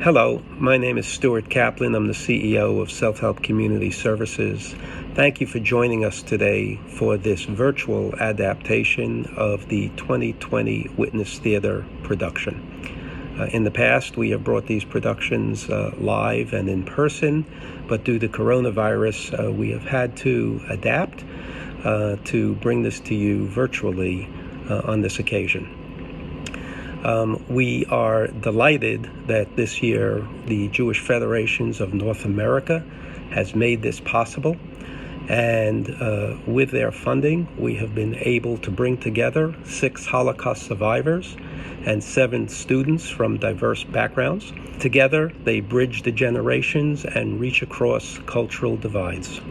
Hello, my name is Stuart Kaplan. I'm the CEO of Selfhelp Community Services. Thank you for joining us today for this virtual adaptation of the 2020 Witness Theater production. In the past, we have brought these productions live and in person, but due to coronavirus, we have had to adapt to bring this to you virtually on this occasion. We are delighted that this year the Jewish Federations of North America has made this possible, and with their funding we have been able to bring together 6 Holocaust survivors and 7 students from diverse backgrounds. Together they bridge the generations and reach across cultural divides.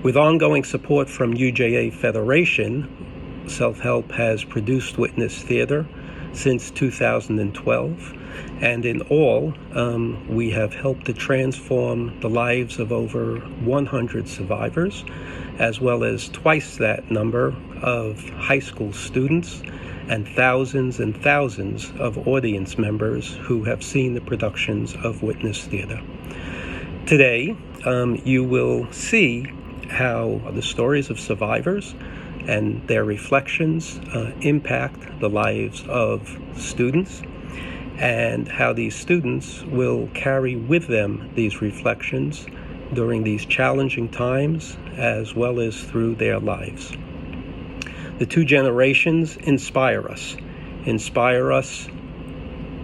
With ongoing support from UJA Federation, Selfhelp has produced Witness Theater since 2012, and in all, we have helped to transform the lives of over 100 survivors, as well as twice that number of high school students and thousands of audience members who have seen the productions of Witness Theater. Today, you will see how the stories of survivors and their reflections impact the lives of students, and how these students will carry with them these reflections during these challenging times as well as through their lives. The 2 generations inspire us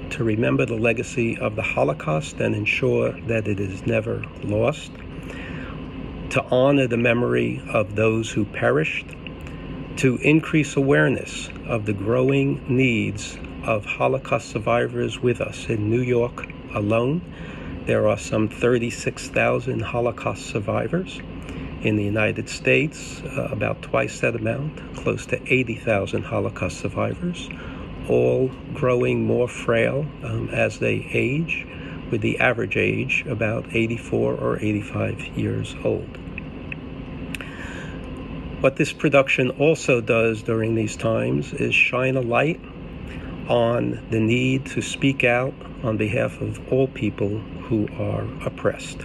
to remember the legacy of the Holocaust and ensure that it is never lost, to honor the memory of those who perished, to increase awareness of the growing needs of Holocaust survivors with us. In New York alone, there are some 36,000 Holocaust survivors. In the United States, about twice that amount, close to 80,000 Holocaust survivors, all growing more frail as they age, with the average age about 84 or 85 years old. What this production also does during these times is shine a light on the need to speak out on behalf of all people who are oppressed.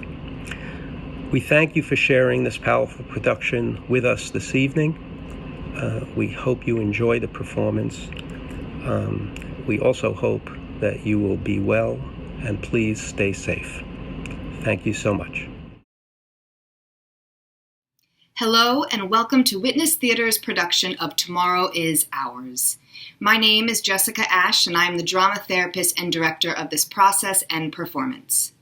We thank you for sharing this powerful production with us this evening. We hope you enjoy the performance. We also hope that you will be well, and please stay safe. Thank you so much. Hello and welcome to Witness Theater's production of Tomorrow is Ours. My name is Jessica Ash and I am the drama therapist and director of this process and performance.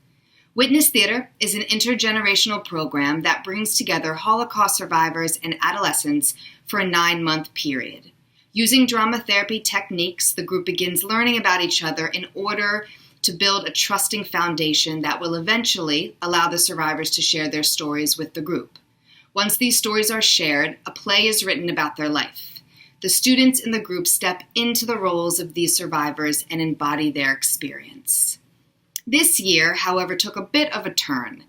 Witness Theater is an intergenerational program that brings together Holocaust survivors and adolescents for a 9-month period. Using drama therapy techniques, the group begins learning about each other in order to build a trusting foundation that will eventually allow the survivors to share their stories with the group. Once these stories are shared, a play is written about their life. The students in the group step into the roles of these survivors and embody their experience. This year, however, took a bit of a turn.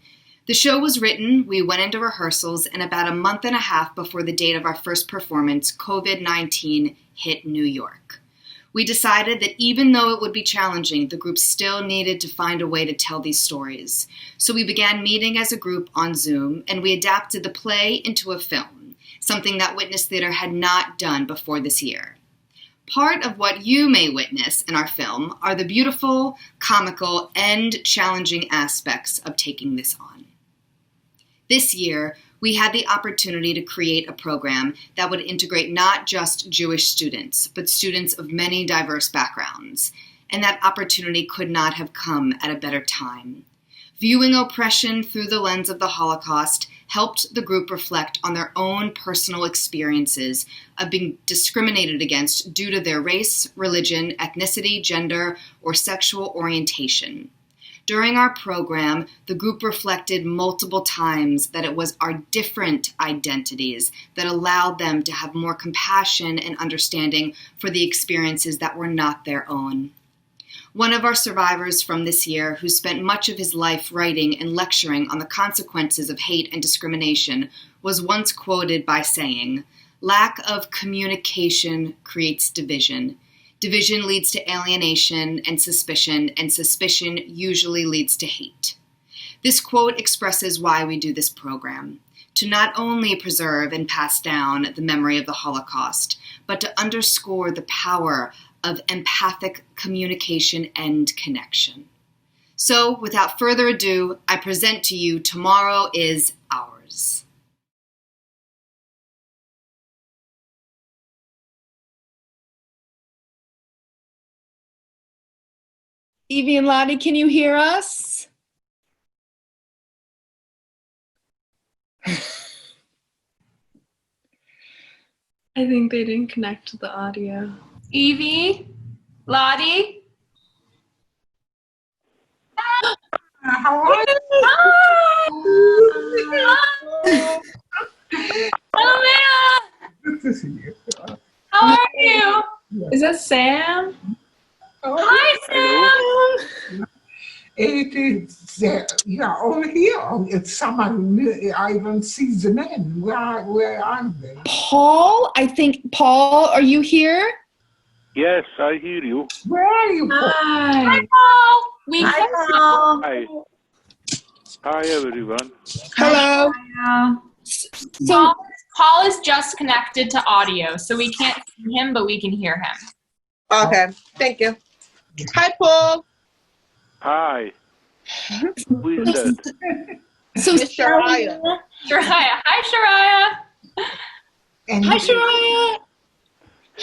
The show was written, we went into rehearsals, and about a month and a half before the date of our first performance, COVID-19 hit New York. We decided that even though it would be challenging, the group still needed to find a way to tell these stories. So we began meeting as a group on Zoom, and we adapted the play into a film, something that Witness Theater had not done before this year. Part of what you may witness in our film are the beautiful, comical, and challenging aspects of taking this on. This year, we had the opportunity to create a program that would integrate not just Jewish students, but students of many diverse backgrounds. And that opportunity could not have come at a better time. Viewing oppression through the lens of the Holocaust helped the group reflect on their own personal experiences of being discriminated against due to their race, religion, ethnicity, gender, or sexual orientation. During our program, the group reflected multiple times that it was our different identities that allowed them to have more compassion and understanding for the experiences that were not their own. One of our survivors from this year, who spent much of his life writing and lecturing on the consequences of hate and discrimination, was once quoted by saying, "Lack of communication creates division. Division leads to alienation and suspicion usually leads to hate. This quote expresses why we do this program, to not only preserve and pass down the memory of the Holocaust, but to underscore the power of empathic communication and connection. So, without further ado, I present to you Tomorrow is Ours. Eva and Lottie, can you hear us? I think they didn't connect to the audio. Evie? Lottie? How are you? Hi! Hello, Good to see you. how are you? Is that Sam? Hi, Sam! It is, over here. It's someone new. I don't see the men. Where are they? Paul, Paul, are you here? Yes, I hear you. Where are you? Hi. Paul! We Hi, can Paul. Hi. Hi, everyone. Hello. So, Paul is just connected to audio, so we can't see him, but we can hear him. Okay, thank you. Hi, Paul. Hi. Who is that? so Miss Shariah. Shariah. Hi, Shariah. And hi, Shariah.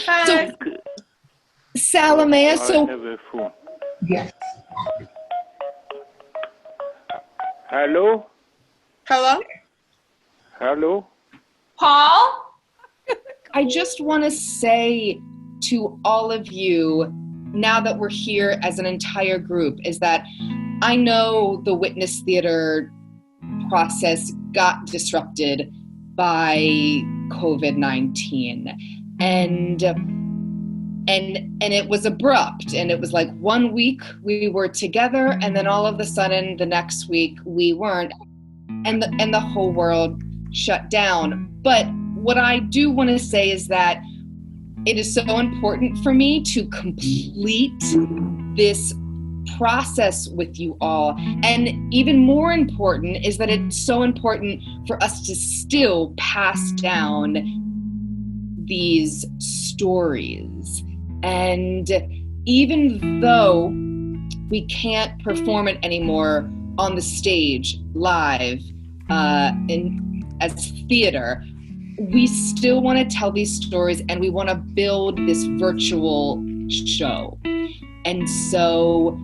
Hi. So, Salamea, I so have a phone. yes. Hello? Hello? Hello? Paul? I just want to say to all of you, now that we're here as an entire group, is that I know the Witness Theater process got disrupted by COVID-19, and it was abrupt, and it was like 1 week we were together, and then all of a sudden the next week we weren't, and the whole world shut down. But what I do want to say is that it is so important for me to complete this process with you all. And even more important is that it's so important for us to still pass down these stories. And even though we can't perform it anymore on the stage, live, as theater, we still want to tell these stories, and we want to build this virtual show. And so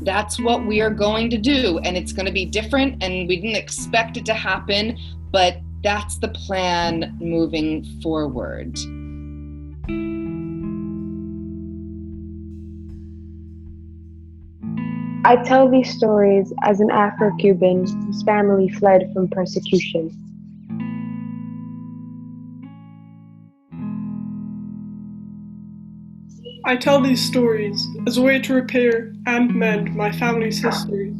that's what we are going to do, and it's going to be different, and we didn't expect it to happen, but that's the plan moving forward. I tell these stories as an Afro-Cuban whose family fled from persecution. I tell these stories as a way to repair and mend my family's history.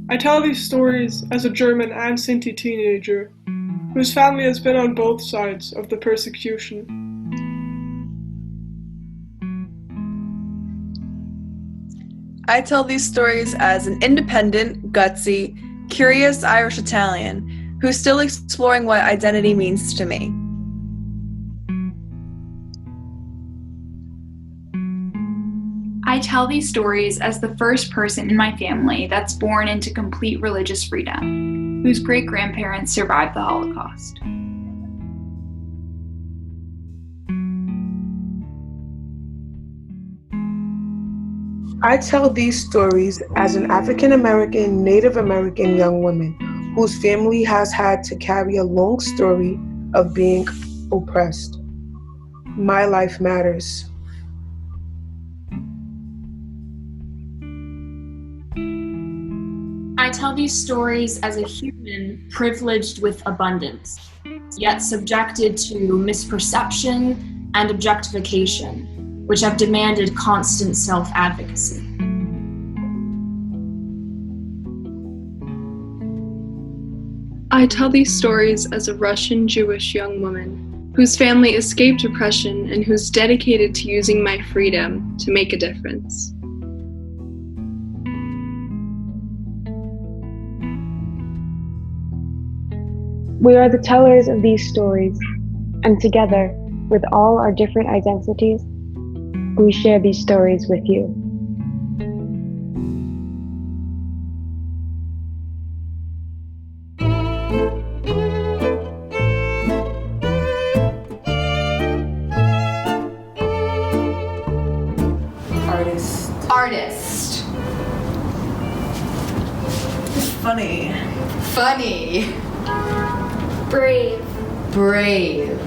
I tell these stories as a German and Sinti teenager whose family has been on both sides of the persecution. I tell these stories as an independent, gutsy, curious Irish Italian who's still exploring what identity means to me. I tell these stories as the first person in my family that's born into complete religious freedom, whose great-grandparents survived the Holocaust. I tell these stories as an African American, Native American young woman whose family has had to carry a long story of being oppressed. My life matters. I tell these stories as a human privileged with abundance, yet subjected to misperception and objectification, which have demanded constant self-advocacy. I tell these stories as a Russian Jewish young woman whose family escaped oppression and who's dedicated to using my freedom to make a difference. We are the tellers of these stories, and together, with all our different identities, we share these stories with you. Artist. Funny. Funny. Brave. Brave.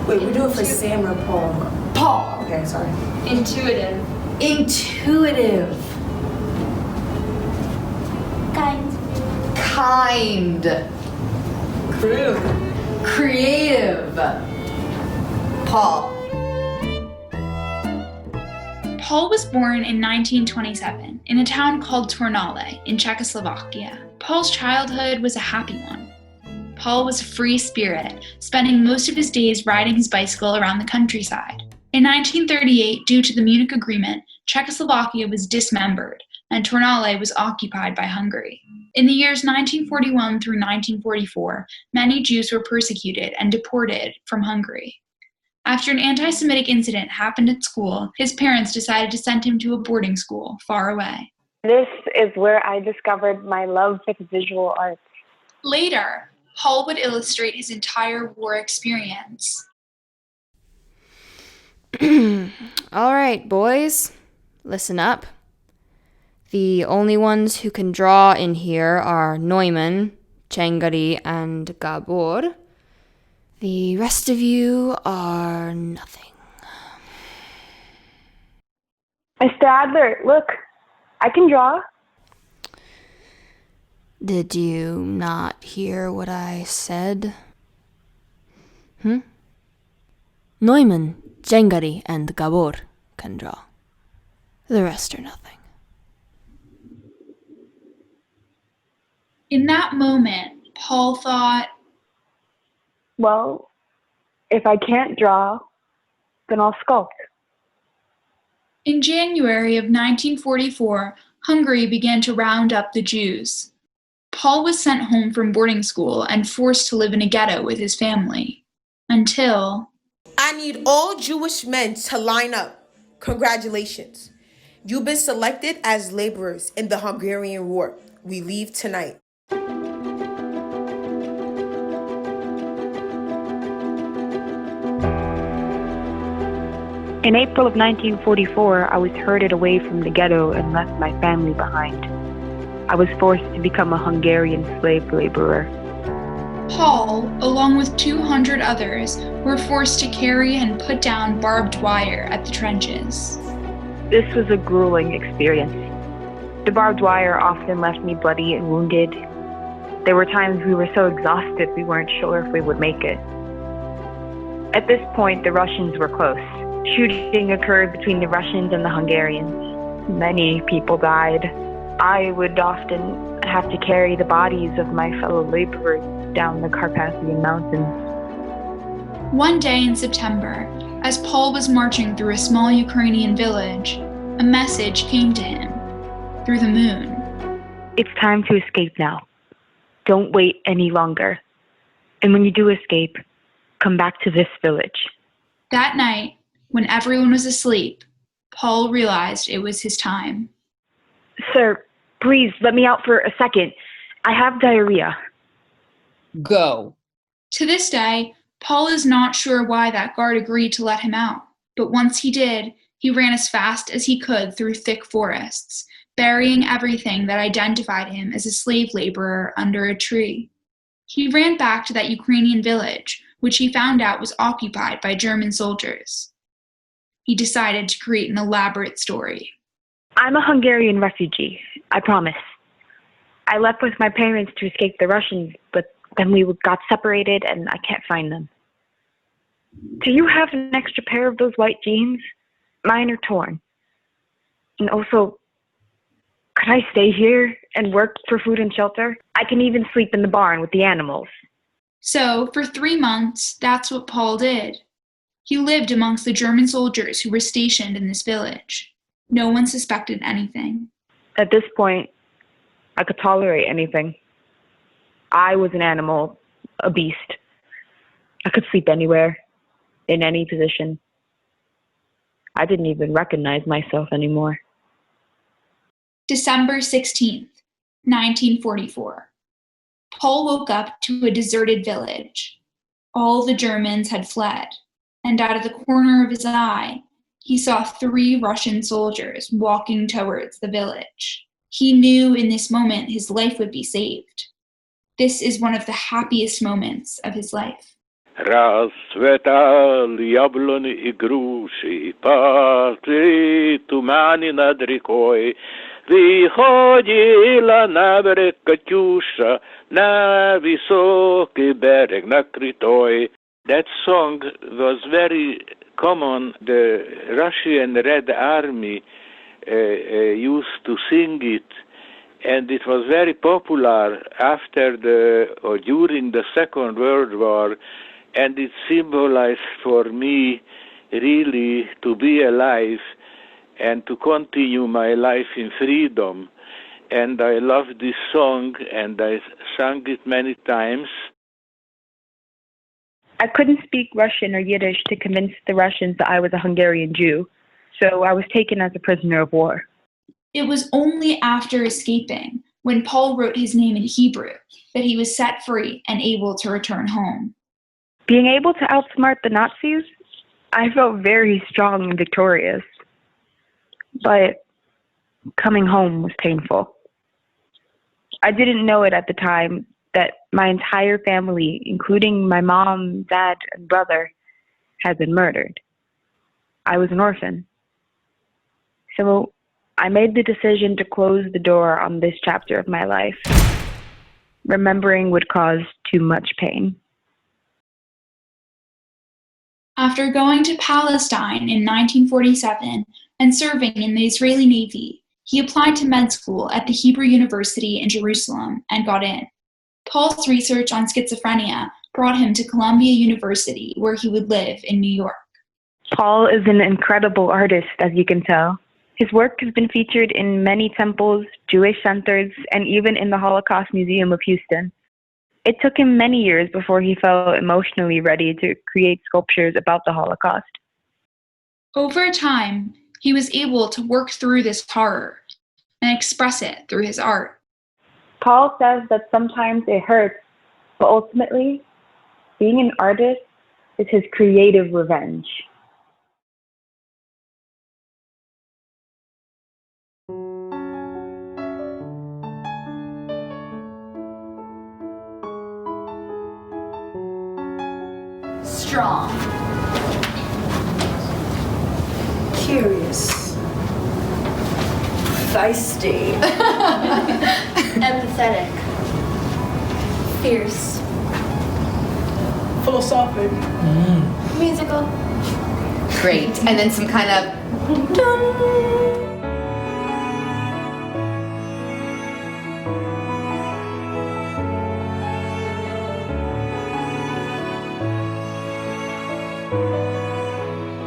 Wait, we do it for Sam or Paul? Paul. Okay, sorry. Intuitive. Intuitive. Kind. Kind. Creative. Paul. Paul was born in 1927 in a town called Tornale in Czechoslovakia. Paul's childhood was a happy one. Paul was a free spirit, spending most of his days riding his bicycle around the countryside. In 1938, due to the Munich Agreement, Czechoslovakia was dismembered, and Tornale was occupied by Hungary. In the years 1941 through 1944, many Jews were persecuted and deported from Hungary. After an anti-Semitic incident happened at school, his parents decided to send him to a boarding school far away. This is where I discovered my love for visual arts. Later, Paul would illustrate his entire war experience. All right, boys, listen up. The only ones who can draw in here are Neumann, Chengari, and Gabor. The rest of you are nothing. Mr. Adler, look, I can draw. Did you not hear what I said? Neumann, Chengari, and Gabor can draw. The rest are nothing. In that moment, Paul thought, well, if I can't draw, then I'll sculpt. In January of 1944, Hungary began to round up the Jews. Paul was sent home from boarding school and forced to live in a ghetto with his family. Until... I need all Jewish men to line up. Congratulations. You've been selected as laborers in the Hungarian War. We leave tonight. In April of 1944, I was herded away from the ghetto and left my family behind. I was forced to become a Hungarian slave laborer. Paul, along with 200 others, were forced to carry and put down barbed wire at the trenches. This was a grueling experience. The barbed wire often left me bloody and wounded. There were times we were so exhausted we weren't sure if we would make it. At this point, the Russians were close. Shooting occurred between the Russians and the Hungarians. Many people died. I would often have to carry the bodies of my fellow laborers down the Carpathian Mountains. One day in September, as Paul was marching through a small Ukrainian village, a message came to him through the moon. It's time to escape now. Don't wait any longer. And when you do escape, come back to this village. That night, when everyone was asleep, Paul realized it was his time. Sir, please let me out for a second. I have diarrhea. Go. To this day, Paul is not sure why that guard agreed to let him out, but once he did, he ran as fast as he could through thick forests, burying everything that identified him as a slave laborer under a tree. He ran back to that Ukrainian village, which he found out was occupied by German soldiers. He decided to create an elaborate story. I'm a Hungarian refugee, I promise. I left with my parents to escape the Russians, but then we got separated and I can't find them. Do you have an extra pair of those white jeans? Mine are torn. And also, could I stay here and work for food and shelter? I can even sleep in the barn with the animals. So, for 3 months, that's what Paul did. He lived amongst the German soldiers who were stationed in this village. No one suspected anything. At this point, I could tolerate anything. I was an animal, a beast. I could sleep anywhere, in any position. I didn't even recognize myself anymore. December 16th, 1944. Paul woke up to a deserted village. All the Germans had fled, and out of the corner of his eye, he saw 3 Russian soldiers walking towards the village. He knew in this moment his life would be saved. This is one of the happiest moments of his life. Расцветали яблони и груши, пахли туманы над рекой. Выходила на берег Катюша, на высокий берег накрытой. That song was very common. The Russian Red Army used to sing it, and it was very popular after or during the Second World War, and it symbolized for me really to be alive and to continue my life in freedom. And I love this song, and I sang it many times. I couldn't speak Russian or Yiddish to convince the Russians that I was a Hungarian Jew, so I was taken as a prisoner of war. It was only after escaping, when Paul wrote his name in Hebrew, that he was set free and able to return home. Being able to outsmart the Nazis, I felt very strong and victorious. But coming home was painful. I didn't know it at the time that my entire family, including my mom, dad, and brother, had been murdered. I was an orphan. So I made the decision to close the door on this chapter of my life. Remembering would cause too much pain. After going to Palestine in 1947 and serving in the Israeli Navy, he applied to med school at the Hebrew University in Jerusalem and got in. Paul's research on schizophrenia brought him to Columbia University, where he would live in New York. Paul is an incredible artist, as you can tell. His work has been featured in many temples, Jewish centers, and even in the Holocaust Museum of Houston. It took him many years before he felt emotionally ready to create sculptures about the Holocaust. Over time, he was able to work through this horror and express it through his art. Paul says that sometimes it hurts, but ultimately, being an artist is his creative revenge. Strong. Curious. Feisty. Empathetic. Fierce. Philosophic. Musical. Great. And then some kind of dun.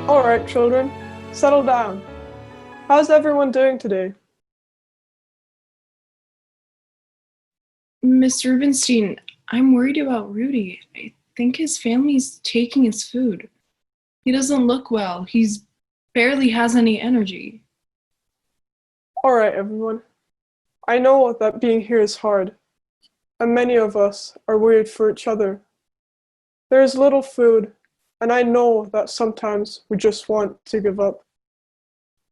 All right, children, settle down. How's everyone doing today? Miss Rubenstein, I'm worried about Rudy. I think his family's taking his food. He doesn't look well. He's barely has any energy. All right, everyone. I know that being here is hard, and many of us are worried for each other. There is little food, and I know that sometimes we just want to give up.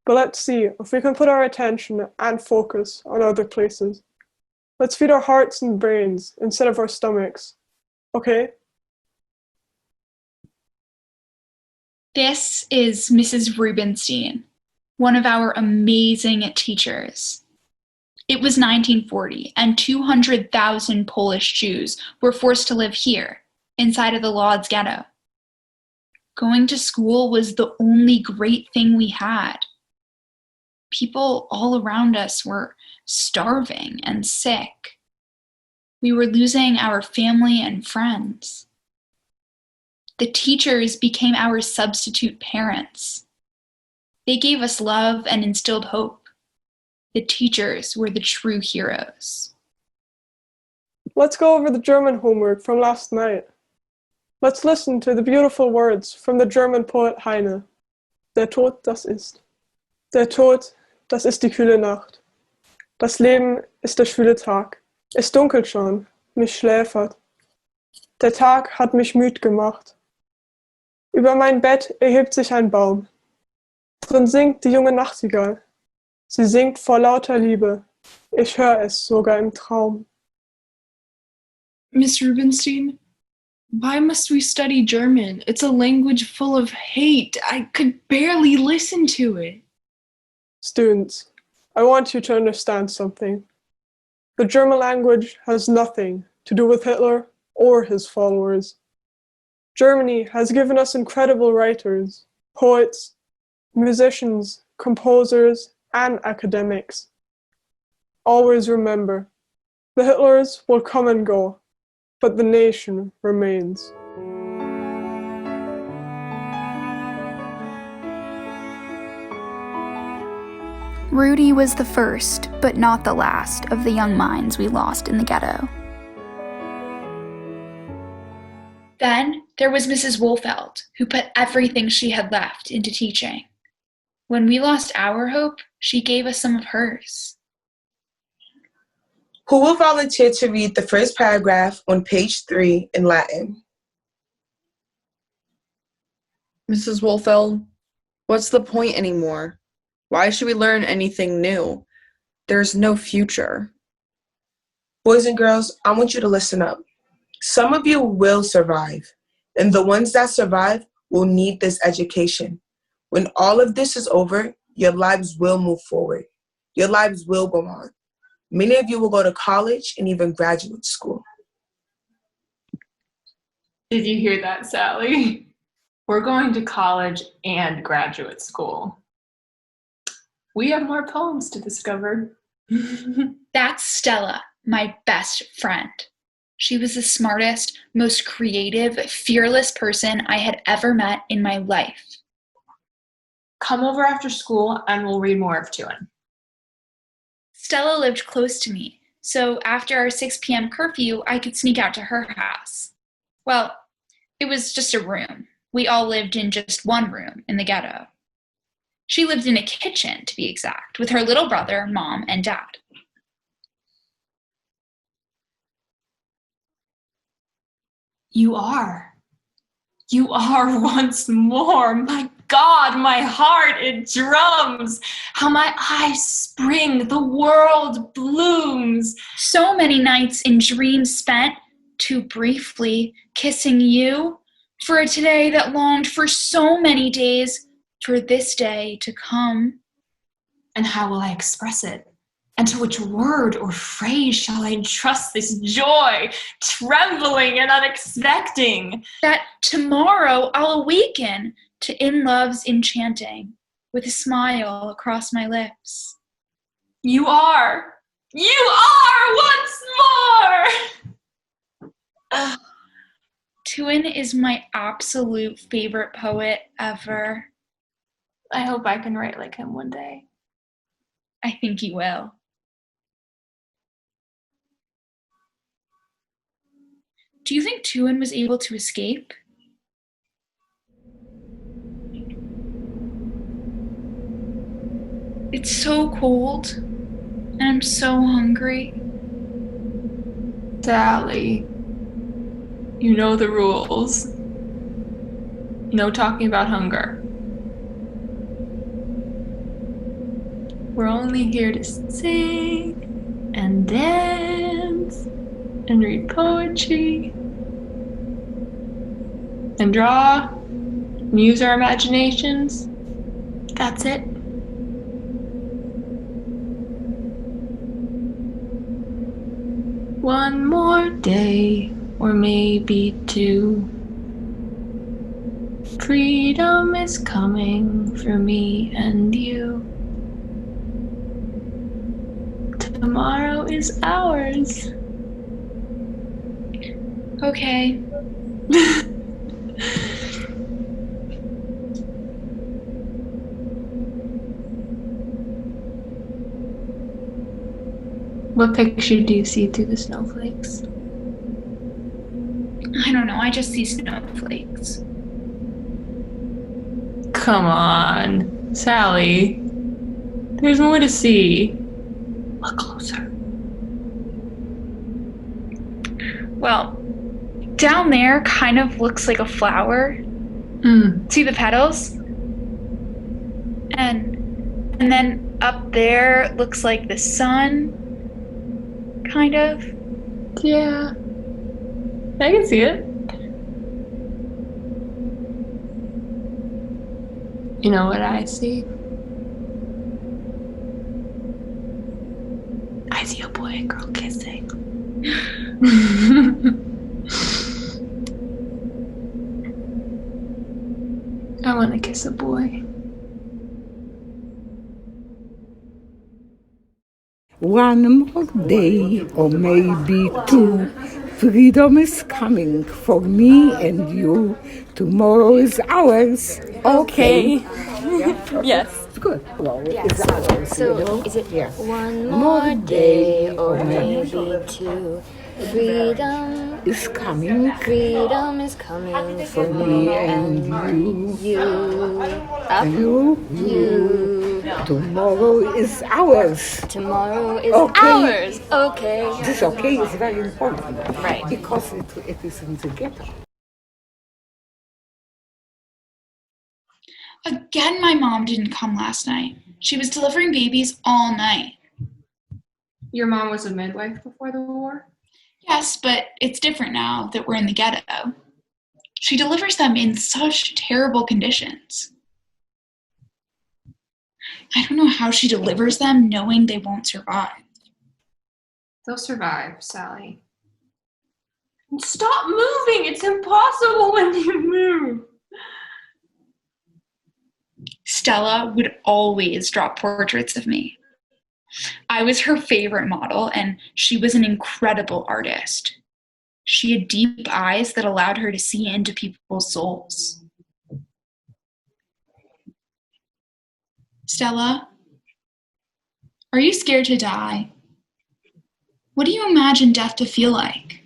But let's see if we can put our attention and focus on other places. Let's feed our hearts and brains instead of our stomachs, okay? This is Mrs. Rubenstein, one of our amazing teachers. It was 1940, and 200,000 Polish Jews were forced to live here, inside of the Lodz Ghetto. Going to school was the only great thing we had. People all around us were starving and sick. We were losing our family and friends. The teachers became our substitute parents. They gave us love and instilled hope. The teachers were the true heroes. Let's go over the German homework from last night. Let's listen to the beautiful words from the German poet Heine. Der Tod, das ist. Der Tod, das ist die kühle Nacht. Das Leben ist der schwüle Tag. Es dunkelt schon, mich schläfert. Der Tag hat mich müd gemacht. Über mein Bett erhebt sich ein Baum. Drin singt die junge Nachtigall. Sie singt vor lauter Liebe. Ich höre es sogar im Traum. Miss Rubenstein, why must we study German? It's a language full of hate. I could barely listen to it. Students, I want you to understand something. The German language has nothing to do with Hitler or his followers. Germany has given us incredible writers, poets, musicians, composers, and academics. Always remember, the Hitlers will come and go, but the nation remains. Rudy was the first, but not the last, of the young minds we lost in the ghetto. Then there was Mrs. Wohlfeld, who put everything she had left into teaching. When we lost our hope, she gave us some of hers. Who will volunteer to read the first paragraph on page 3 in Latin? Mrs. Wohlfeld, what's the point anymore? Why should we learn anything new? There's no future. Boys and girls, I want you to listen up. Some of you will survive, and the ones that survive will need this education. When all of this is over, your lives will move forward. Your lives will go on. Many of you will go to college and even graduate school. Did you hear that, Sally? We're going to college and graduate school. We have more poems to discover. That's Stella, my best friend. She was the smartest, most creative, fearless person I had ever met in my life. Come over after school and we'll read more of Tuin. Stella lived close to me, so after our 6 p.m. curfew, I could sneak out to her house. Well, it was just a room. We all lived in just one room in the ghetto. She lived in a kitchen, to be exact, with her little brother, mom, and dad. You are once more. My God, my heart, it drums. How my eyes spring, the world blooms. So many nights in dreams spent, too briefly, kissing you, for a today that longed for so many days, for this day to come. And how will I express it? And to which word or phrase shall I entrust this joy, trembling and unexpecting? That tomorrow I'll awaken to in love's enchanting, with a smile across my lips. You are once more! Tuin is my absolute favorite poet ever. I hope I can write like him one day. I think you will. Do you think Tuin was able to escape? It's so cold, and I'm so hungry. Sally, you know the rules. No talking about hunger. We're only here to sing and dance and read poetry and draw and use our imaginations. That's it. One more day, or maybe 2. Freedom is coming for me and you. Tomorrow is ours. Okay. What picture do you see through the snowflakes? I don't know, I just see snowflakes. Come on, Sally. There's more to see. Look closer. Well, down there kind of looks like a flower. See the petals? And then up there looks like the sun, kind of. Yeah, I can see it. You know what I see? I see a boy and girl kissing. I want to kiss a boy. One more day, or maybe two. Freedom is coming for me and you. Tomorrow is ours. Okay. Yes. Good. Well, Yeah, it's ours. so is it one more day or maybe two? Freedom is coming. Freedom is coming for me and you. And you. Tomorrow is ours. Tomorrow is Okay. ours. Okay. This okay is very important. Right. Because it is in the ghetto. Again, my mom didn't come last night. She was delivering babies all night. Your mom was a midwife before the war? Yes, but it's different now that we're in the ghetto. She delivers them in such terrible conditions. I don't know how she delivers them knowing they won't survive. They'll survive, Sally. Stop moving! It's impossible when you move! Stella would always draw portraits of me. I was her favorite model, and she was an incredible artist. She had deep eyes that allowed her to see into people's souls. Stella, are you scared to die? What do you imagine death to feel like?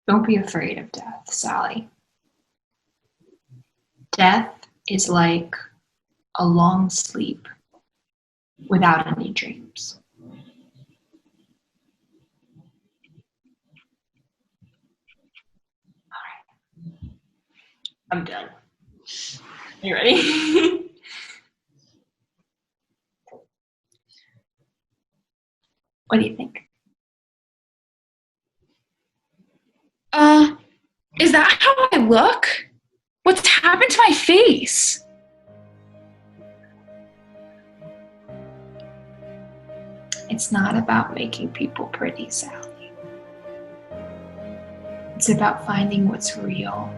Don't be afraid of death, Sally. Death is like a long sleep without any dreams. All right. I'm done. You ready? What do you think? Is that how I look? What's happened to my face? It's not about making people pretty, Sally. It's about finding what's real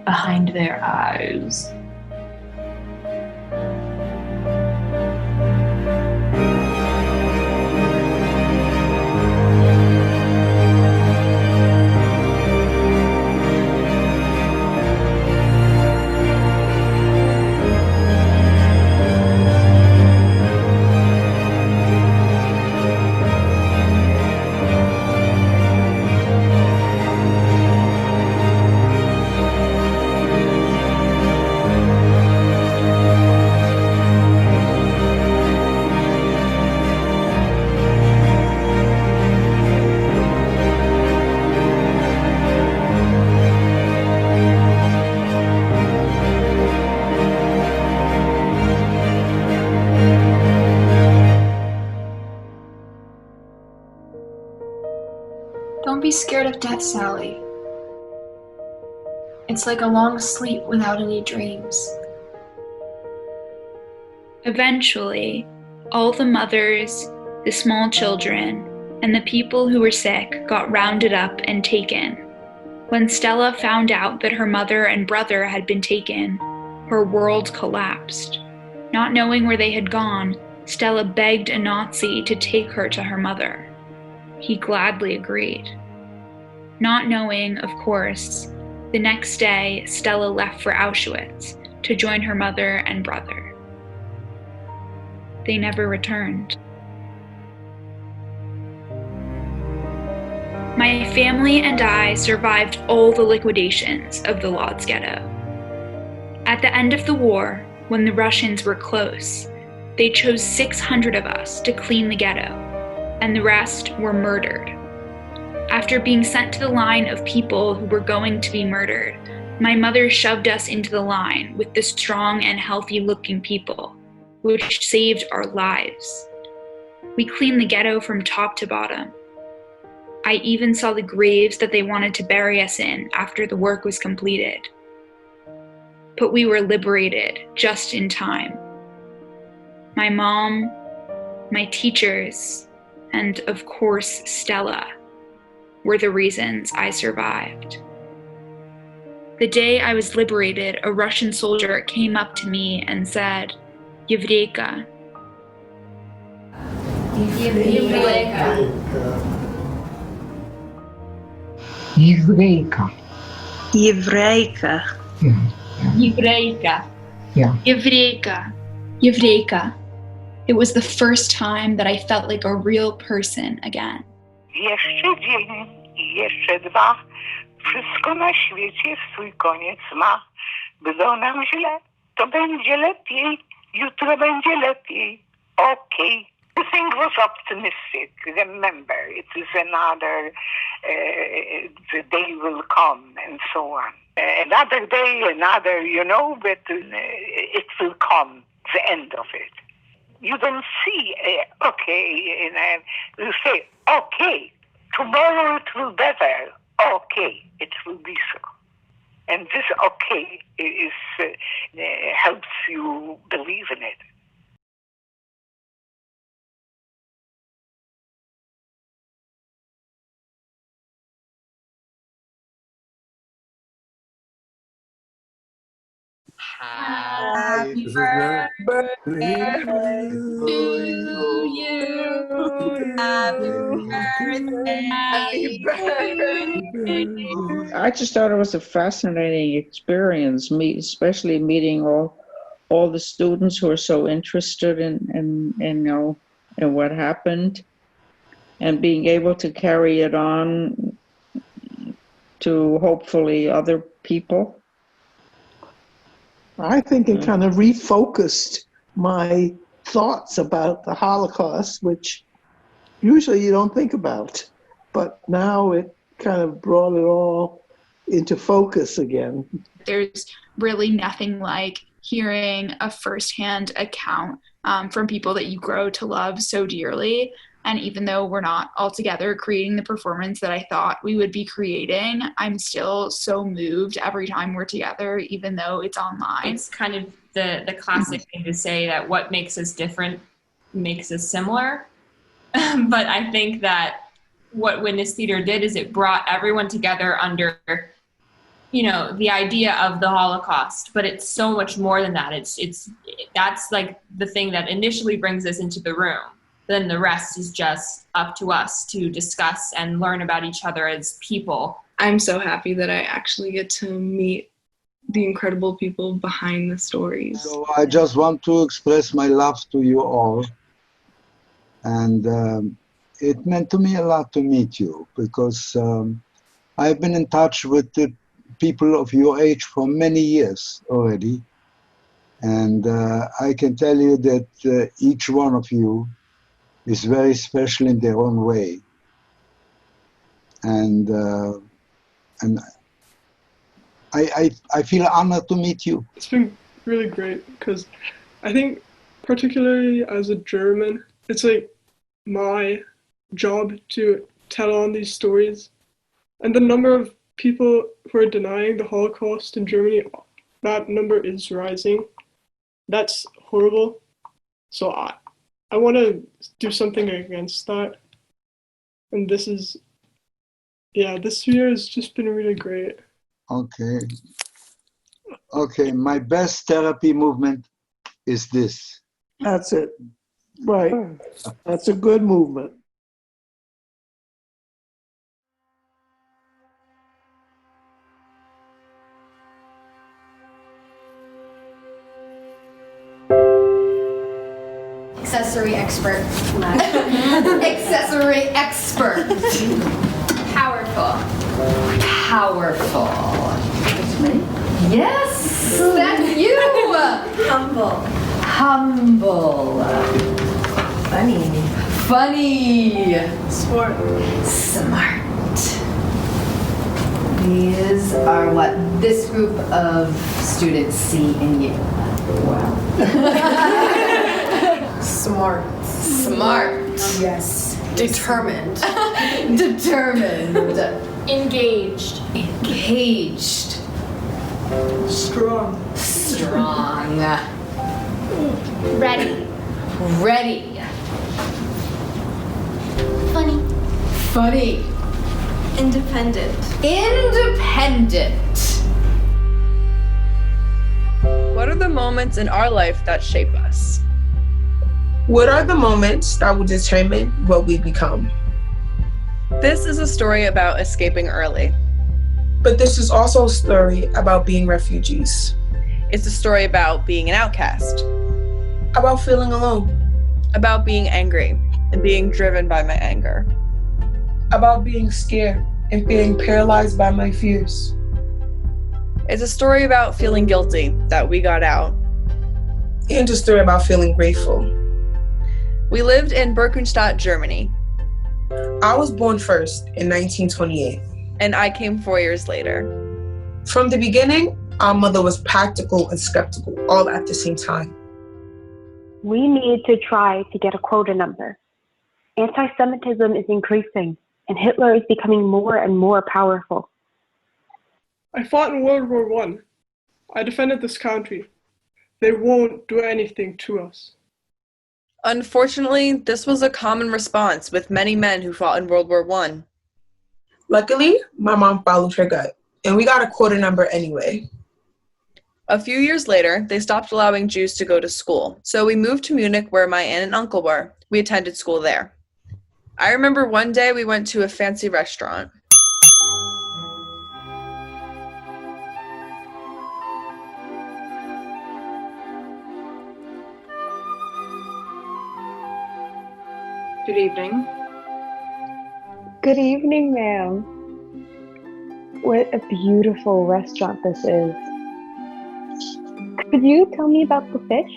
behind their eyes. Don't be scared of death, Sally. It's like a long sleep without any dreams. Eventually, all the mothers, the small children, and the people who were sick got rounded up and taken. When Stella found out that her mother and brother had been taken, her world collapsed. Not knowing where they had gone, Stella begged a Nazi to take her to her mother. He gladly agreed. Not knowing, of course, the next day Stella left for Auschwitz to join her mother and brother. They never returned. My family and I survived all the liquidations of the Lodz Ghetto. At the end of the war, when the Russians were close, they chose 600 of us to clean the ghetto, and the rest were murdered. After being sent to the line of people who were going to be murdered, my mother shoved us into the line with the strong and healthy-looking people, which saved our lives. We cleaned the ghetto from top to bottom. I even saw the graves that they wanted to bury us in after the work was completed. But we were liberated just in time. My mom, my teachers, and of course Stella were the reasons I survived. The day I was liberated, a Russian soldier came up to me and said, "Еврейка." Еврейка. Еврейка. Еврейка. Yeah. Еврейка. Еврейка. It was the first time that I felt like a real person again. Jeszcze dzień, jeszcze dwa, wszystko na świecie swój koniec ma. Było nam źle, to będzie lepiej, jutro będzie lepiej, okej. The thing was optimistic. Remember, it is another, the day will come and so on. Another day, another, but it will come, the end of it. You don't see, okay, and you say, okay, tomorrow it will be better, okay, it will be so. And this okay is helps you believe in it. Happy birthday to you. Happy birthday. I just thought it was a fascinating experience, especially meeting all the students who are so interested in what happened, and being able to carry it on to hopefully other people. I think it kind of refocused my thoughts about the Holocaust, which usually you don't think about. But now it kind of brought it all into focus again. There's really nothing like hearing a firsthand account from people that you grow to love so dearly. And even though we're not all together creating the performance that I thought we would be creating, I'm still so moved every time we're together, even though it's online. It's kind of the classic thing to say that what makes us different makes us similar. But I think that what Witness Theater did is it brought everyone together under, the idea of the Holocaust, but it's so much more than that. That's like the thing that initially brings us into the room. Then the rest is just up to us to discuss and learn about each other as people. I'm so happy that I actually get to meet the incredible people behind the stories. So I just want to express my love to you all. And it meant to me a lot to meet you, because I've been in touch with the people of your age for many years already. And I can tell you that each one of you is very special in their own way. And I feel honored to meet you. It's been really great, because I think particularly as a German, it's like my job to tell on these stories. And the number of people who are denying the Holocaust in Germany, that number is rising. That's horrible. So I want to do something against that. And this year has just been really great. Okay, my best therapy movement is this. That's it. Right. That's a good movement. Accessory expert. Accessory expert. Powerful. Powerful. That's me? Yes, that's you. Humble. Humble. Funny. Funny. Smart. Smart. These are what this group of students see in you. Wow. Smart. Smart. Yes. Determined. Determined. Engaged. Engaged. Strong. Strong. Ready. Ready. Funny. Funny. Independent. Independent. What are the moments in our life that shape us? What are the moments that will determine what we become? This is a story about escaping early. But this is also a story about being refugees. It's a story about being an outcast. About feeling alone. About being angry and being driven by my anger. About being scared and feeling paralyzed by my fears. It's a story about feeling guilty that we got out. And a story about feeling grateful. We lived in Birkenstadt, Germany. I was born first in 1928. And I came 4 years later. From the beginning, our mother was practical and skeptical all at the same time. We need to try to get a quota number. Anti-Semitism is increasing, and Hitler is becoming more and more powerful. I fought in World War I. I defended this country. They won't do anything to us. Unfortunately, this was a common response with many men who fought in World War I. Luckily, my mom followed her gut, and we got a quota number anyway. A few years later, they stopped allowing Jews to go to school, so we moved to Munich where my aunt and uncle were. We attended school there. I remember one day we went to a fancy restaurant. Good evening. Good evening, ma'am. What a beautiful restaurant this is. Could you tell me about the fish?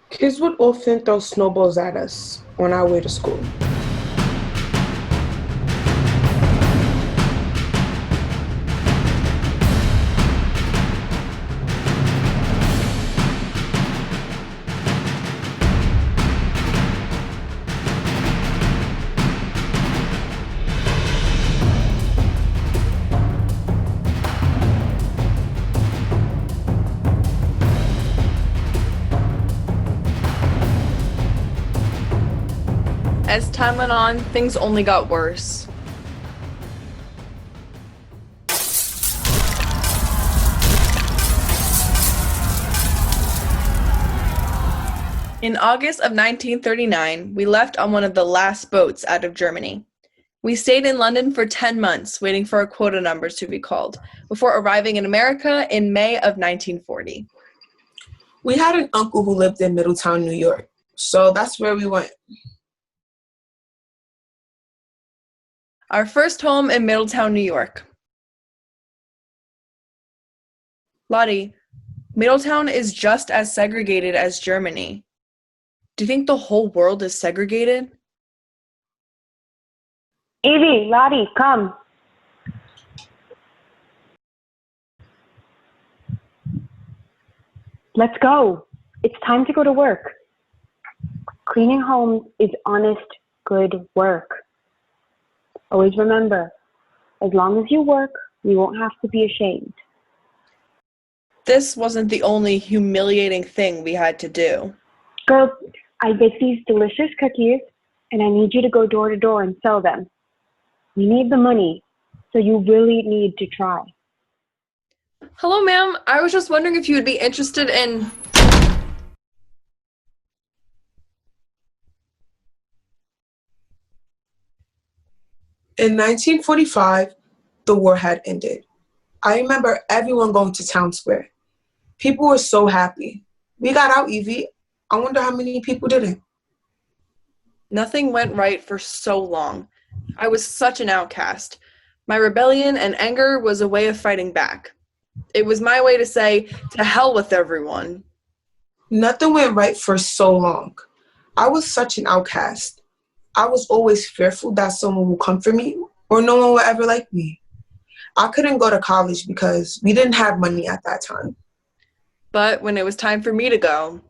Kids would often throw snowballs at us on our way to school. As time went on, things only got worse. In August of 1939, we left on one of the last boats out of Germany. We stayed in London for 10 months, waiting for our quota numbers to be called, before arriving in America in May of 1940. We had an uncle who lived in Middletown, New York, so that's where we went. Our first home in Middletown, New York. Lottie, Middletown is just as segregated as Germany. Do you think the whole world is segregated? Evie, Lottie, come. Let's go. It's time to go to work. Cleaning homes is honest, good work. Always remember, as long as you work, you won't have to be ashamed. This wasn't the only humiliating thing we had to do. Girls, I baked these delicious cookies, and I need you to go door to door and sell them. You need the money, so you really need to try. Hello, ma'am. I was just wondering if you would be interested in... In 1945, the war had ended. I remember everyone going to town square. People were so happy. We got out, Evie. I wonder how many people didn't. Nothing went right for so long. I was such an outcast. My rebellion and anger was a way of fighting back. It was my way to say, to hell with everyone. Nothing went right for so long. I was such an outcast. I was always fearful that someone would come for me or no one would ever like me. I couldn't go to college because we didn't have money at that time. But when it was time for me to go...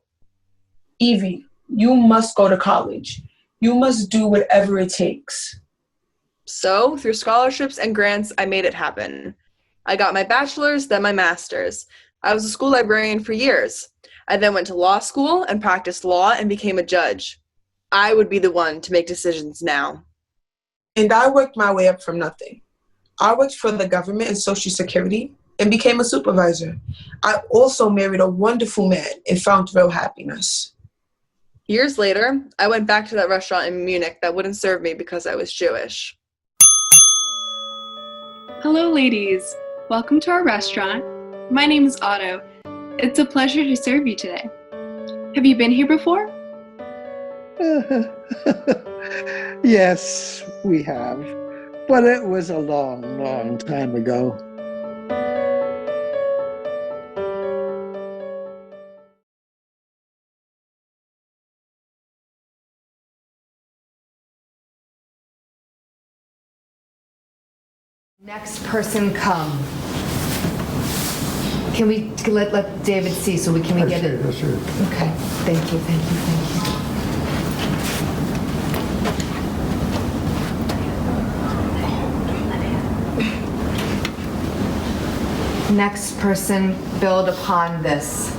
Evie, you must go to college. You must do whatever it takes. So, through scholarships and grants, I made it happen. I got my bachelor's, then my master's. I was a school librarian for years. I then went to law school and practiced law and became a judge. I would be the one to make decisions now. And I worked my way up from nothing. I worked for the government and Social Security and became a supervisor. I also married a wonderful man and found real happiness. Years later, I went back to that restaurant in Munich that wouldn't serve me because I was Jewish. Hello, ladies. Welcome to our restaurant. My name is Otto. It's a pleasure to serve you today. Have you been here before? Yes, we have. But it was a long, long time ago. Next person come. Can we let David see so we can we get it? Sure. Okay. Thank you. Next person build upon this.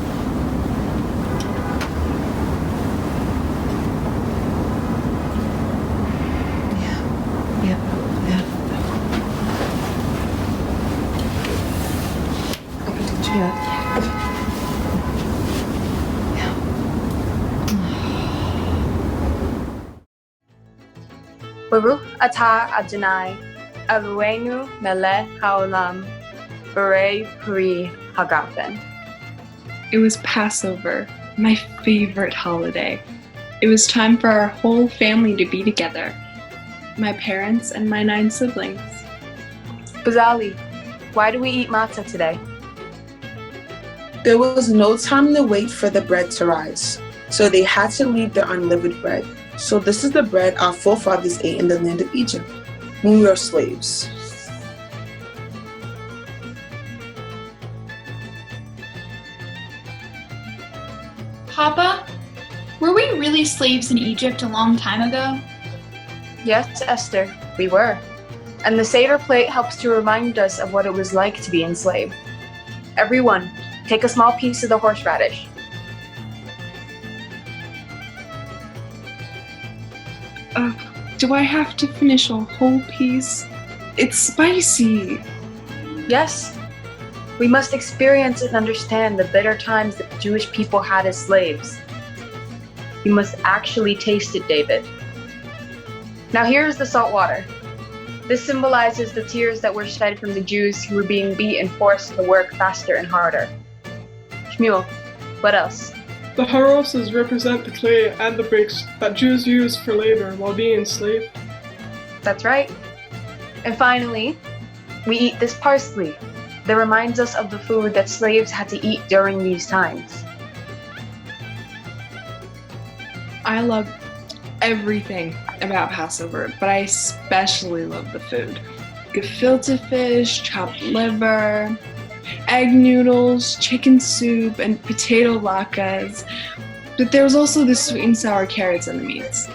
Baruch atah Adonai, Eloheinu melech haolam, Borei pri hagafen. It was Passover, my favorite holiday. It was time for our whole family to be together. My parents and my 9 siblings. Bazali, why do we eat matzah today? There was no time to wait for the bread to rise, so they had to leave the unleavened bread. So this is the bread our forefathers ate in the land of Egypt when we were slaves. Papa, were we really slaves in Egypt a long time ago? Yes, Esther, we were. And the Seder plate helps to remind us of what it was like to be enslaved. Everyone, take a small piece of the horseradish. Do I have to finish a whole piece? It's spicy. Yes. We must experience and understand the bitter times that the Jewish people had as slaves. You must actually taste it, David. Now here is the salt water. This symbolizes the tears that were shed from the Jews who were being beat and forced to work faster and harder. Shmuel, What else? The harosses represent the clay and the bricks that Jews used for labor while being enslaved. That's right. And finally, we eat this parsley that reminds us of the food that slaves had to eat during these times. I love everything about Passover, but I especially love the food. Gefilte fish, chopped liver, egg noodles, chicken soup, and potato latkes. But there was also the sweet and sour carrots and the meats.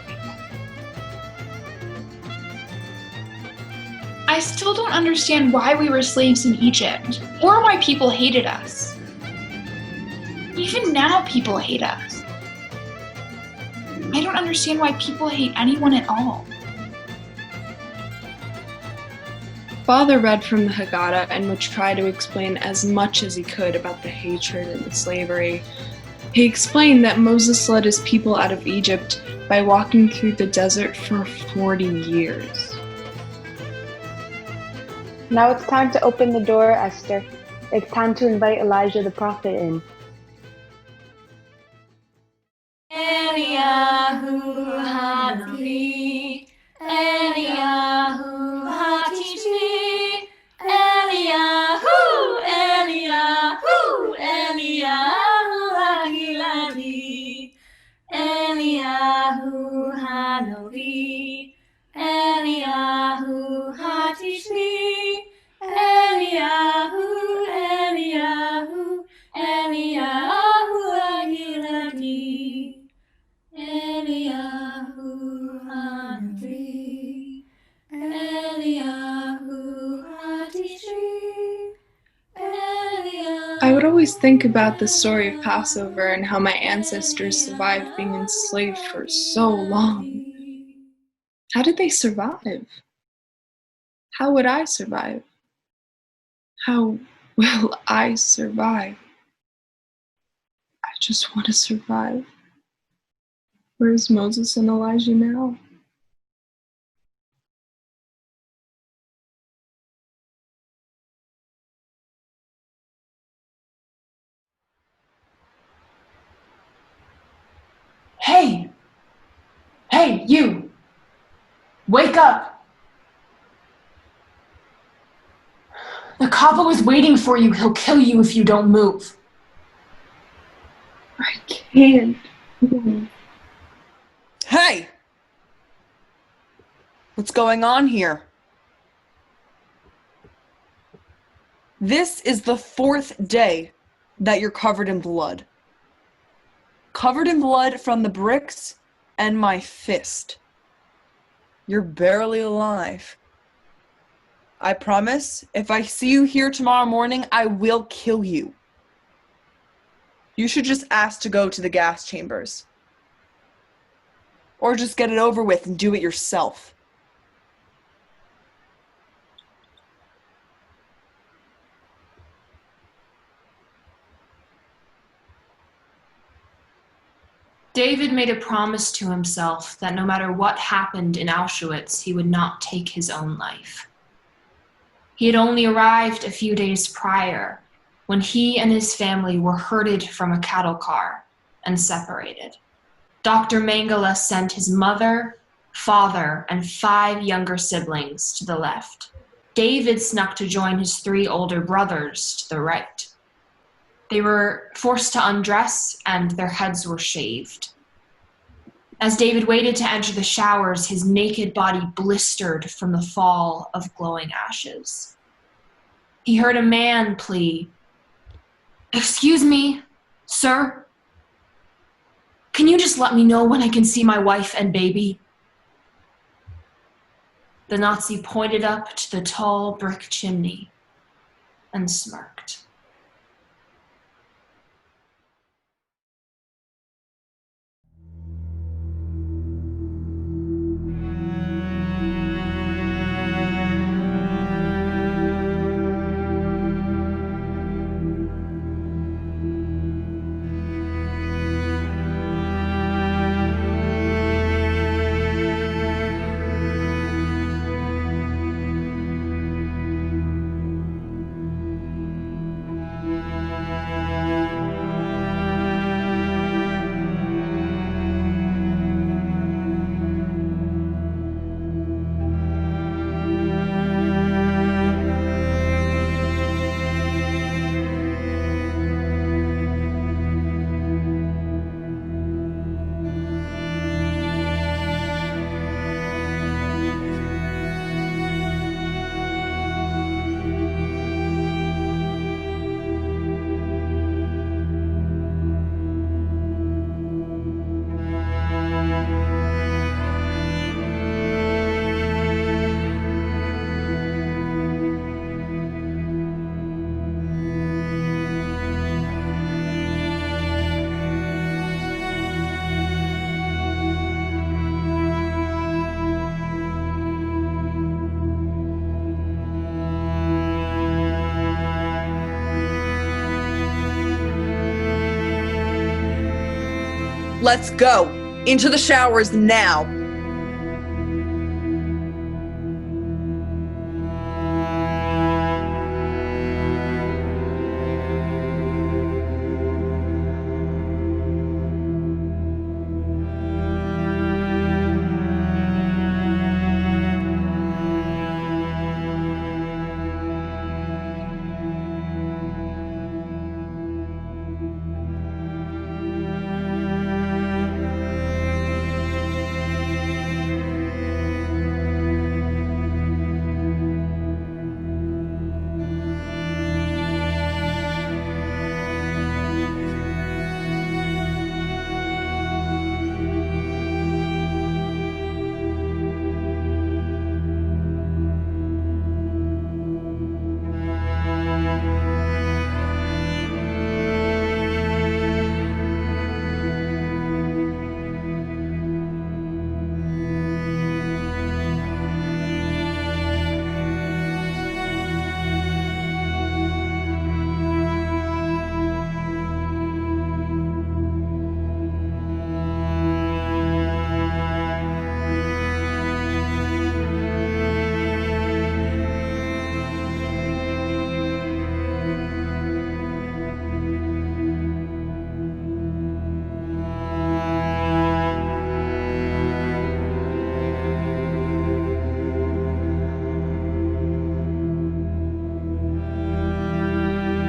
I still don't understand why we were slaves in Egypt, or why people hated us. Even now, people hate us. I don't understand why people hate anyone at all. Father read from the Haggadah and would try to explain as much as he could about the hatred and the slavery. He explained that Moses led his people out of Egypt by walking through the desert for 40 years. Now it's time to open the door, Esther. It's time to invite Elijah the prophet in. Eliyahu Hanavi, Eliyahu Hatishmi, Eliyahu, Eliyahu, Eliyahu Hagiladi, Eliyahu Hanavi, Eliyahu Hatishmi, Eliyahu, Eliyahu, Eliyahu Hagiladi. Eliyahu Hanavi, Eliyahu Hatishri, I would always think about the story of Passover and how my ancestors survived being enslaved for so long. How did they survive? How would I survive? How will I survive? I just want to survive. Where's Moses and Elijah now? Hey! Hey, you! Wake up! The Kava is waiting for you. He'll kill you if you don't move. I can't. Hey! What's going on here? This is the 4th day that you're covered in blood. Covered in blood from the bricks and my fist. You're barely alive. I promise, if I see you here tomorrow morning, I will kill you. You should just ask to go to the gas chambers. Or just get it over with and do it yourself. David made a promise to himself that no matter what happened in Auschwitz, he would not take his own life. He had only arrived a few days prior when he and his family were herded from a cattle car and separated. Dr. Mengele sent his mother, father, and 5 younger siblings to the left. David snuck to join his 3 older brothers to the right. They were forced to undress and their heads were shaved. As David waited to enter the showers, his naked body blistered from the fall of glowing ashes. He heard a man plea, "Excuse me, sir? Can you just let me know when I can see my wife and baby?" The Nazi pointed up to the tall brick chimney and smirked. Let's go! Into the showers now!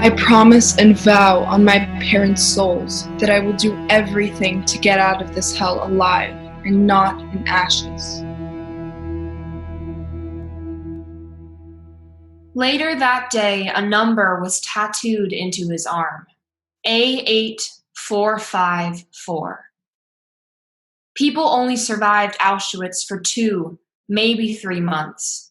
I promise and vow on my parents' souls that I will do everything to get out of this hell alive and not in ashes. Later that day, a number was tattooed into his arm. A8454. People only survived Auschwitz for 2, maybe 3 months.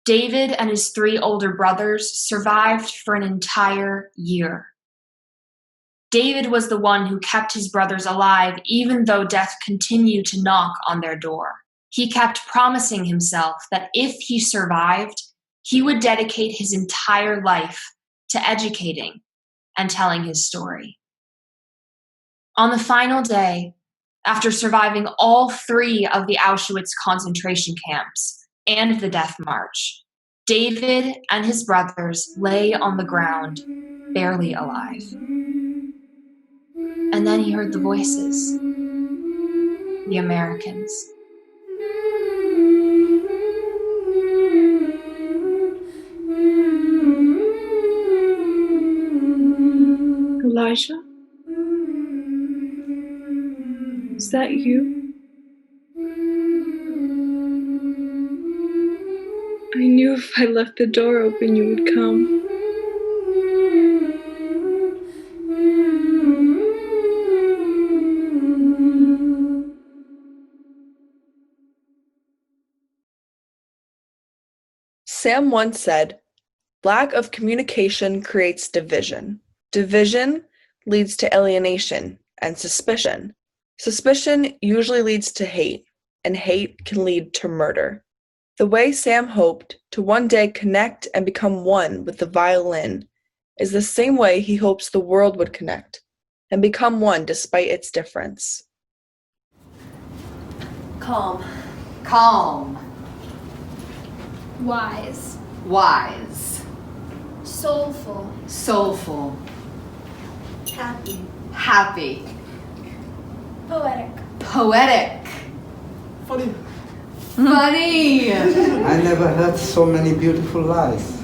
David and his 3 older brothers survived for an entire year. David was the one who kept his brothers alive even though death continued to knock on their door. He kept promising himself that if he survived, he would dedicate his entire life to educating and telling his story. On the final day, after surviving all 3 of the Auschwitz concentration camps and the Death March, David and his brothers lay on the ground, barely alive. And then he heard the voices, the Americans. Elijah? Is that you? I knew if I left the door open, you would come. Sam once said, "Lack of communication creates division. Division leads to alienation and suspicion. Suspicion usually leads to hate, and hate can lead to murder." The way Sam hoped to one day connect and become one with the violin is the same way he hopes the world would connect and become one despite its difference. Calm. Calm. Wise. Wise. Soulful. Soulful. Happy. Happy. Poetic. Poetic. Funny. Funny. I never heard so many beautiful lies.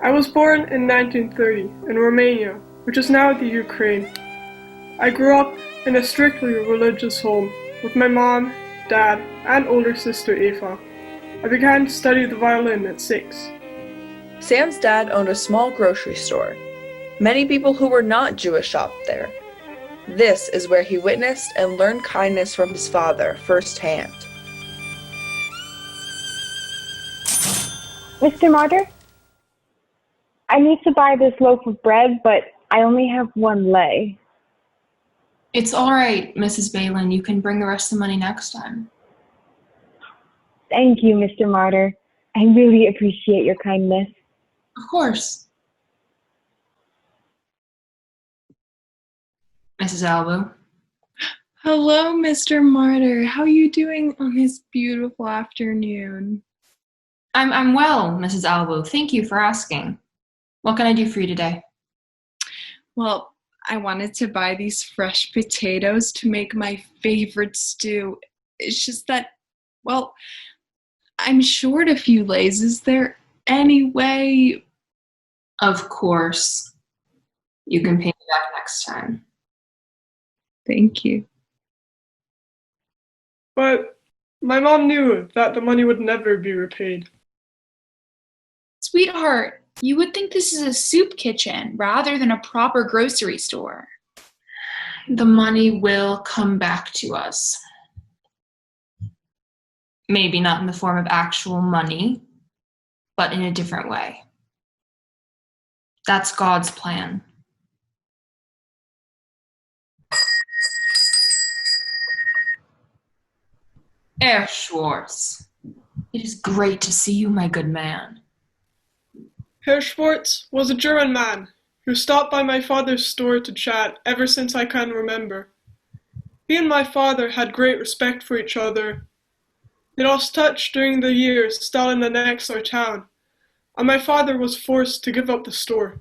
I was born in 1930 in Romania, which is now the Ukraine. I grew up in a strictly religious home with my mom, dad, and older sister Eva. I began to study the violin at 6. Sam's dad owned a small grocery store. Many people who were not Jewish shopped there. This is where he witnessed and learned kindness from his father firsthand. Mr. Martyr, I need to buy this loaf of bread, but I only have 1 lei. It's all right, Mrs. Balin. You can bring the rest of the money next time. Thank you, Mr. Martyr. I really appreciate your kindness. Of course. Mrs. Albo. Hello, Mr. Martyr. How are you doing on this beautiful afternoon? I'm well, Mrs. Albo. Thank you for asking. What can I do for you today? Well, I wanted to buy these fresh potatoes to make my favorite stew. It's just that, well, I'm short a few lays. Is there any way? Of course. You can pay me back next time. Thank you. But my mom knew that the money would never be repaid. Sweetheart, you would think this is a soup kitchen rather than a proper grocery store. The money will come back to us. Maybe not in the form of actual money, but in a different way. That's God's plan. Herr Schwartz, it is great to see you, my good man. Herr Schwartz was a German man who stopped by my father's store to chat ever since I can remember. He and my father had great respect for each other. They lost touch during the years Stalin annexed our town, and my father was forced to give up the store.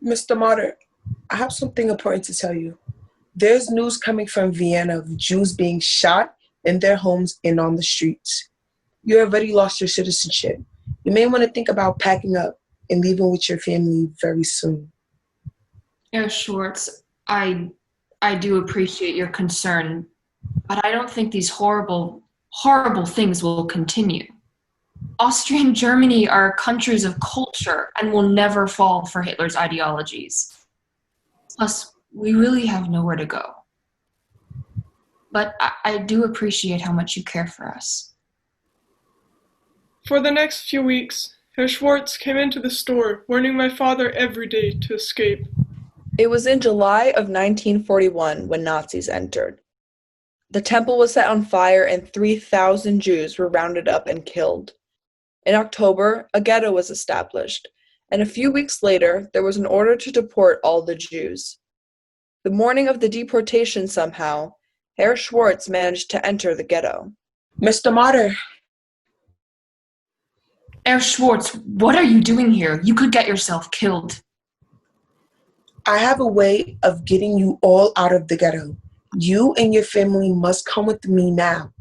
Mr. Martyr, I have something important to tell you. There's news coming from Vienna of Jews being shot in their homes and on the streets. You already lost your citizenship. You may want to think about packing up and leaving with your family very soon. Herr Schwartz, I do appreciate your concern, but I don't think these horrible things will continue. Austria and Germany are countries of culture and will never fall for Hitler's ideologies. Plus, we really have nowhere to go. But I do appreciate how much you care for us. For the next few weeks, Herr Schwartz came into the store, warning my father every day to escape. It was in July of 1941 when Nazis entered. The temple was set on fire and 3,000 Jews were rounded up and killed. In October, a ghetto was established, and a few weeks later, there was an order to deport all the Jews. The morning of the deportation somehow, Herr Schwartz managed to enter the ghetto. Mr. Martyr. Herr Schwartz, what are you doing here? You could get yourself killed. I have a way of getting you all out of the ghetto. You and your family must come with me now.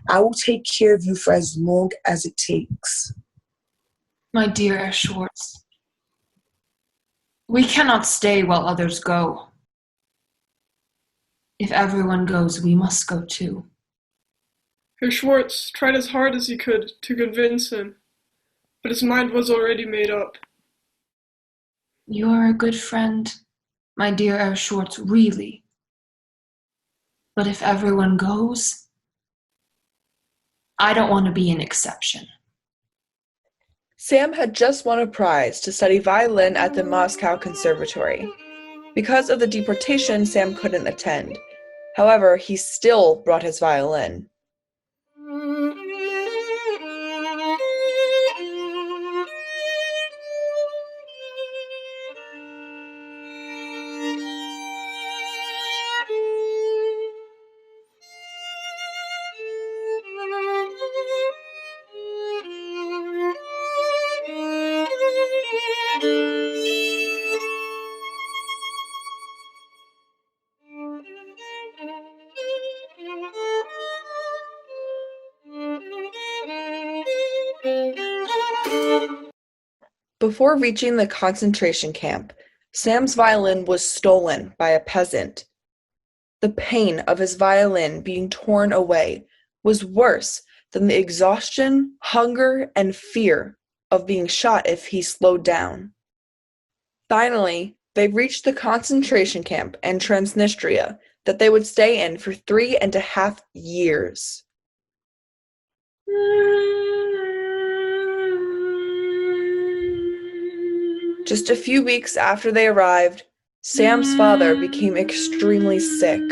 I will take care of you for as long as it takes. My dear Herr Schwartz, we cannot stay while others go. If everyone goes, we must go too. Herr Schwartz tried as hard as he could to convince him, but his mind was already made up. You are a good friend, my dear Herr Schwartz, really. But if everyone goes, I don't want to be an exception. Sam had just won a prize to study violin at the Moscow Conservatory. Because of the deportation, Sam couldn't attend. However, he still brought his violin. Before reaching the concentration camp, Sam's violin was stolen by a peasant. The pain of his violin being torn away was worse than the exhaustion, hunger, and fear of being shot if he slowed down. Finally, they reached the concentration camp in Transnistria that they would stay in for 3.5 years. Just a few weeks after they arrived, Sam's father became extremely sick.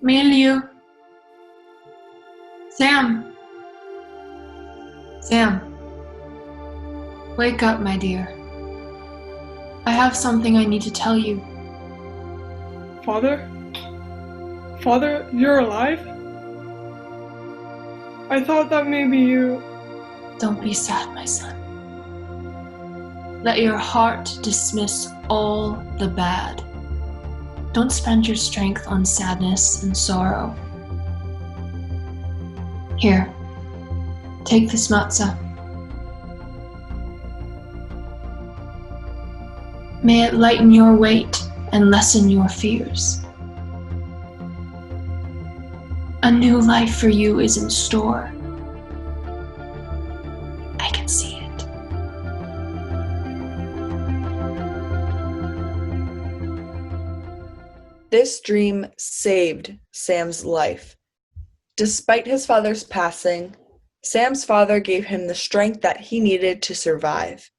Milieu. Sam. Sam. Wake up, my dear. I have something I need to tell you. Father? Father, you're alive? I thought that maybe you... Don't be sad, my son. Let your heart dismiss all the bad. Don't spend your strength on sadness and sorrow. Here, take this matzah. May it lighten your weight and lessen your fears. A new life for you is in store. I can see it. This dream saved Sam's life. Despite his father's passing, Sam's father gave him the strength that he needed to survive.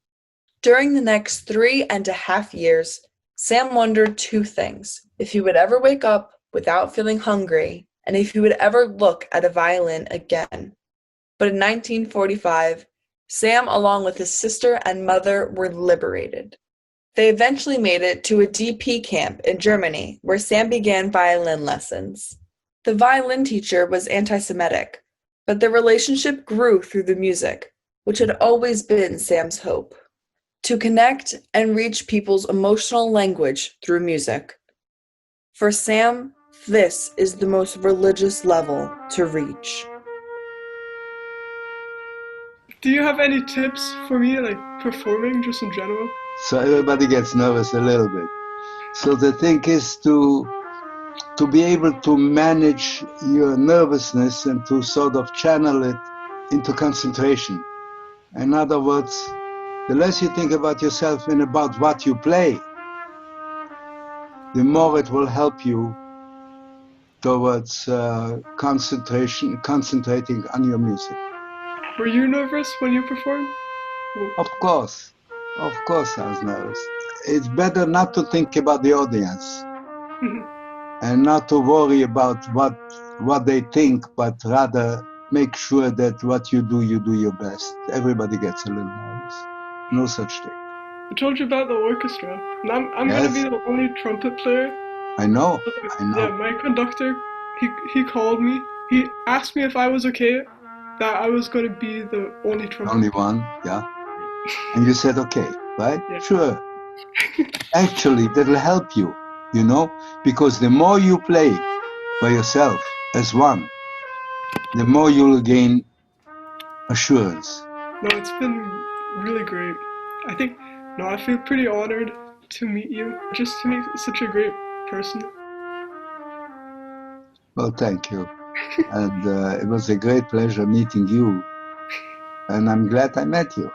During the next 3.5 years, Sam wondered two things: if he would ever wake up without feeling hungry, and if he would ever look at a violin again. But in 1945, Sam, along with his sister and mother, were liberated. They eventually made it to a DP camp in Germany, where Sam began violin lessons. The violin teacher was anti-Semitic, but their relationship grew through the music, which had always been Sam's hope: to connect and reach people's emotional language through music. For Sam, this is the most religious level to reach. Do you have any tips for me, like performing just in general? So everybody gets nervous a little bit. So the thing is to be able to manage your nervousness and to sort of channel it into concentration. In other words, the less you think about yourself and about what you play, the more it will help you towards concentrating on your music. Were you nervous when you performed? Of course I was nervous. It's better not to think about the audience and not to worry about what they think, but rather make sure that what you do your best. Everybody gets a little nervous. No such thing. I told you about the orchestra. And I'm Yes. going to be the only trumpet player. I know. Yeah, my conductor, he called me. He asked me if I was okay, that I was going to be the only trumpet. Only one, yeah. And you said okay, right? Yeah. Sure. Actually, that'll help you, you know, because the more you play by yourself as one, the more you'll gain assurance. No, it's been really great. I feel pretty honored to meet you, just to meet such a great person. Well, thank you. And it was a great pleasure meeting you. And I'm glad I met you.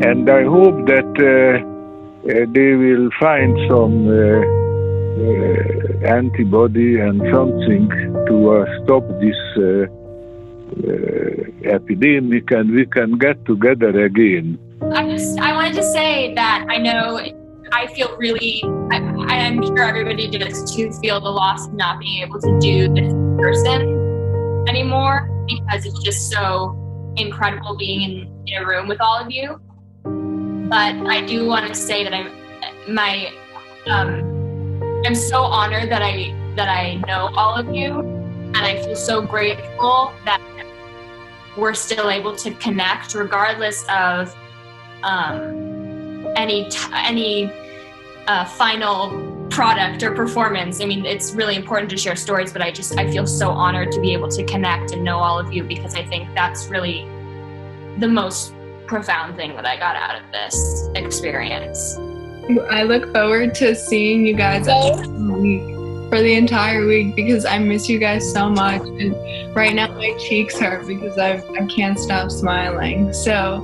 And I hope that they will find some antibody and something to stop this epidemic, and we can get together again. I wanted to say that I know I feel really, I'm sure everybody does too, feel the loss of not being able to do this in person anymore, because it's just so incredible being in a room with all of you. But I do want to say that I'm so honored that I know all of you, and I feel so grateful that we're still able to connect regardless of any final product or performance. I mean, it's really important to share stories, but I feel so honored to be able to connect and know all of you, because I think that's really the most profound thing that I got out of this experience. I look forward to seeing you guys for the entire week, because I miss you guys so much, and right now my cheeks hurt because I can't stop smiling. So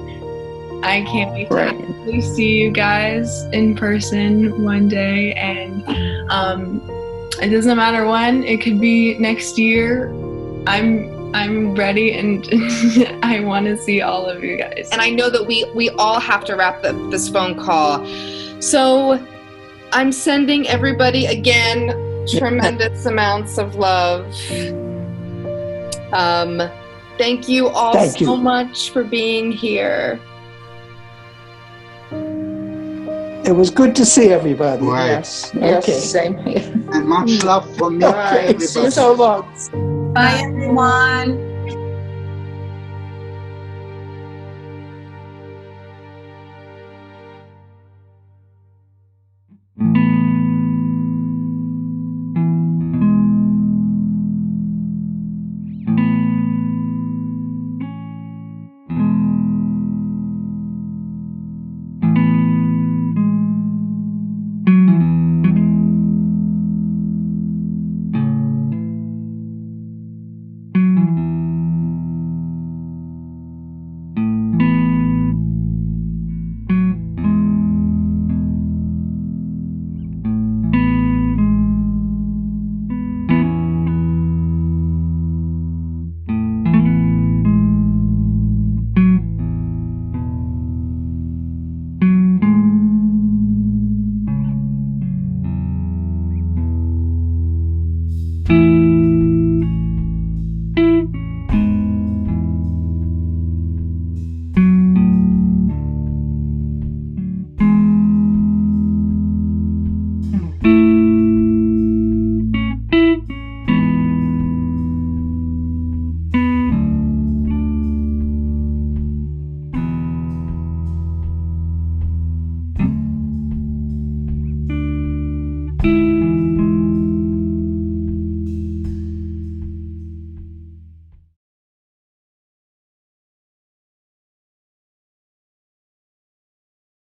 I can't wait to actually see you guys in person one day, and it doesn't matter when. It could be next year. I'm ready, and I want to see all of you guys. And I know that we all have to wrap up this phone call. So I'm sending everybody, again, tremendous amounts of love. Thank you all so much for being here. It was good to see everybody. Right. Yes. Yes. Okay. Same here. And much love from me to All right. everybody. See you so much. Bye, everyone.